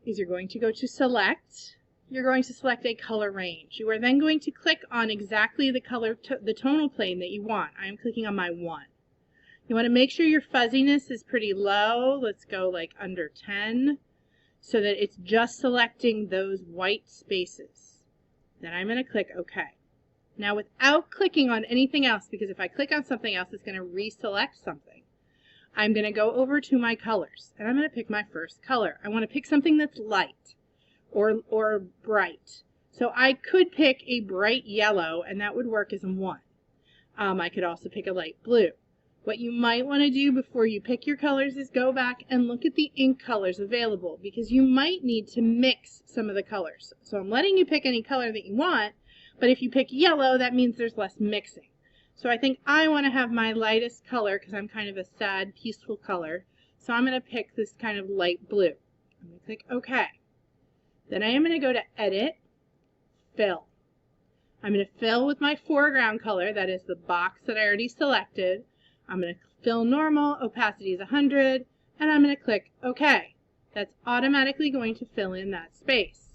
is you're going to go to Select. You're going to select a color range. You are then going to click on exactly the color, the tonal plane that you want. I am clicking on my 1. You want to make sure your fuzziness is pretty low. Let's go like under 10 so that it's just selecting those white spaces. Then I'm going to click OK. Now without clicking on anything else, because if I click on something else, it's going to reselect something, I'm going to go over to my colors and I'm going to pick my first color. I want to pick something that's light or bright. So I could pick a bright yellow and that would work as a 1. I could also pick a light blue. What you might want to do before you pick your colors is go back and look at the ink colors available, because you might need to mix some of the colors. So I'm letting you pick any color that you want, but if you pick yellow, that means there's less mixing. So I think I want to have my lightest color because I'm kind of a sad, peaceful color. So I'm going to pick this kind of light blue. I'm going to click OK. Then I am going to go to Edit, Fill. I'm going to fill with my foreground color, that is the box that I already selected. I'm going to fill normal, opacity is 100, and I'm going to click OK. That's automatically going to fill in that space.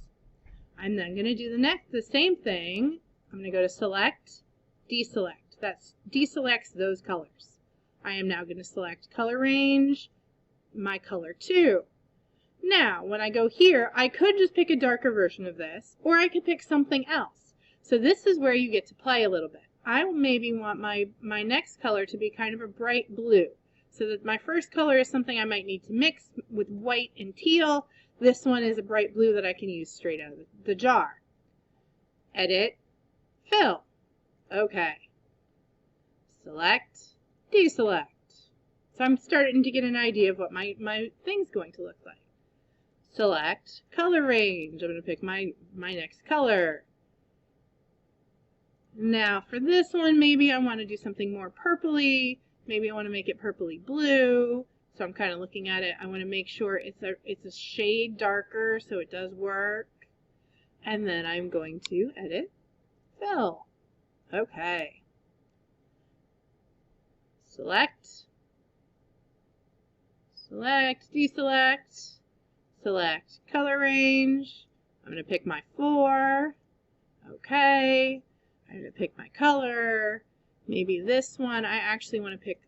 I'm then going to do the same thing. I'm going to go to Select, Deselect. That deselects those colors. I am now going to select Color Range, my color 2. Now, when I go here, I could just pick a darker version of this, or I could pick something else. So this is where you get to play a little bit. I maybe want my next color to be kind of a bright blue, so that my first color is something I might need to mix with white and teal. This one is a bright blue that I can use straight out of the jar. Edit, Fill. OK. Select, Deselect. So I'm starting to get an idea of what my thing's going to look like. Select Color Range. I'm going to pick my next color. Now for this one, maybe I want to do something more purpley. Maybe I want to make it purpley blue. So I'm kind of looking at it. I want to make sure it's a shade darker so it does work. And then I'm going to Edit, Fill. OK. Select, Select, Deselect. Select Color Range. I'm going to pick my 4. OK. I'm going to pick my color. Maybe this one I actually want to pick.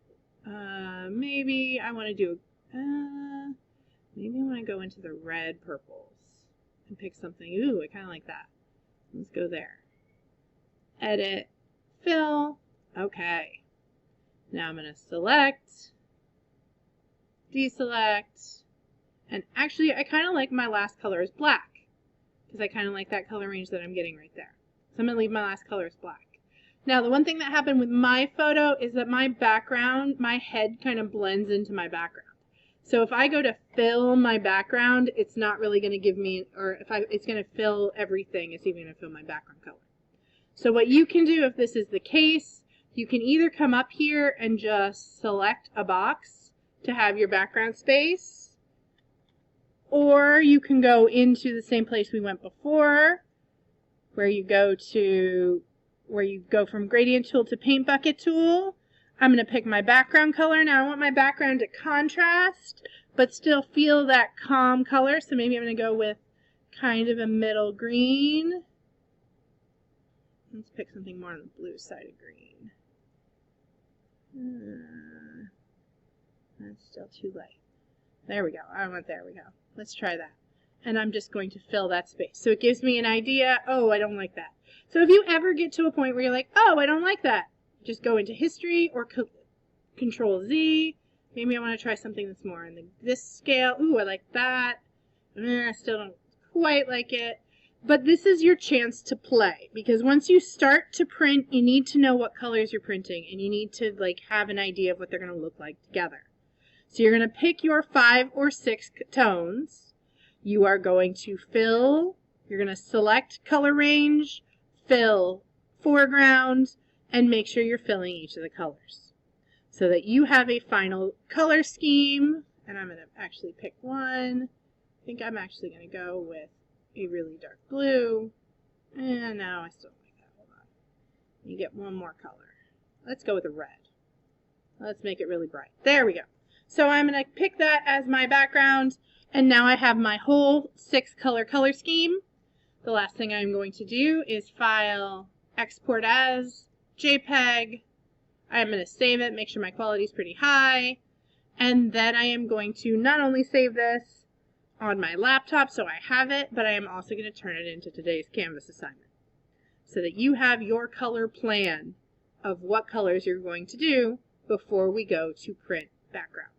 Maybe I want to do. Maybe I want to go into the red purples and pick something. Ooh, I kind of like that. Let's go there. Edit, Fill. OK. Now I'm going to select, deselect. And actually, I kind of like my last color is black, because I kind of like that color range that I'm getting right there. So I'm going to leave my last color as black. Now, the one thing that happened with my photo is that my background, my head kind of blends into my background. So if I go to fill my background, it's not really going to give me, or it's going to fill everything. It's even going to fill my background color. So what you can do if this is the case, you can either come up here and just select a box to have your background space, or you can go into the same place we went before, where you go from gradient tool to paint bucket tool. I'm going to pick my background color. Now I want my background to contrast, but still feel that calm color. So maybe I'm going to go with kind of a middle green. Let's pick something more on the blue side of green. That's still too light. There we go. There we go. Let's try that. And I'm just going to fill that space. So it gives me an idea. Oh, I don't like that. So if you ever get to a point where you're like, oh, I don't like that, just go into history or Control Z. Maybe I want to try something that's more on this scale. Ooh, I like that. I still don't quite like it. But this is your chance to play, because once you start to print, you need to know what colors you're printing, and you need to have an idea of what they're going to look like together. So you're going to pick your 5 or 6 tones. You are going to fill. You're going to select color range, fill foreground, and make sure you're filling each of the colors so that you have a final color scheme. And I'm going to actually pick one. I think I'm actually going to go with a really dark blue. And no, I still don't like that. Hold on. You get one more color. Let's go with a red. Let's make it really bright. There we go. So I'm going to pick that as my background. And now I have my whole 6-color color scheme. The last thing I'm going to do is file, export as, JPEG. I'm going to save it, make sure my quality is pretty high. And then I am going to not only save this on my laptop so I have it, but I am also going to turn it into today's Canvas assignment so that you have your color plan of what colors you're going to do before we go to print background.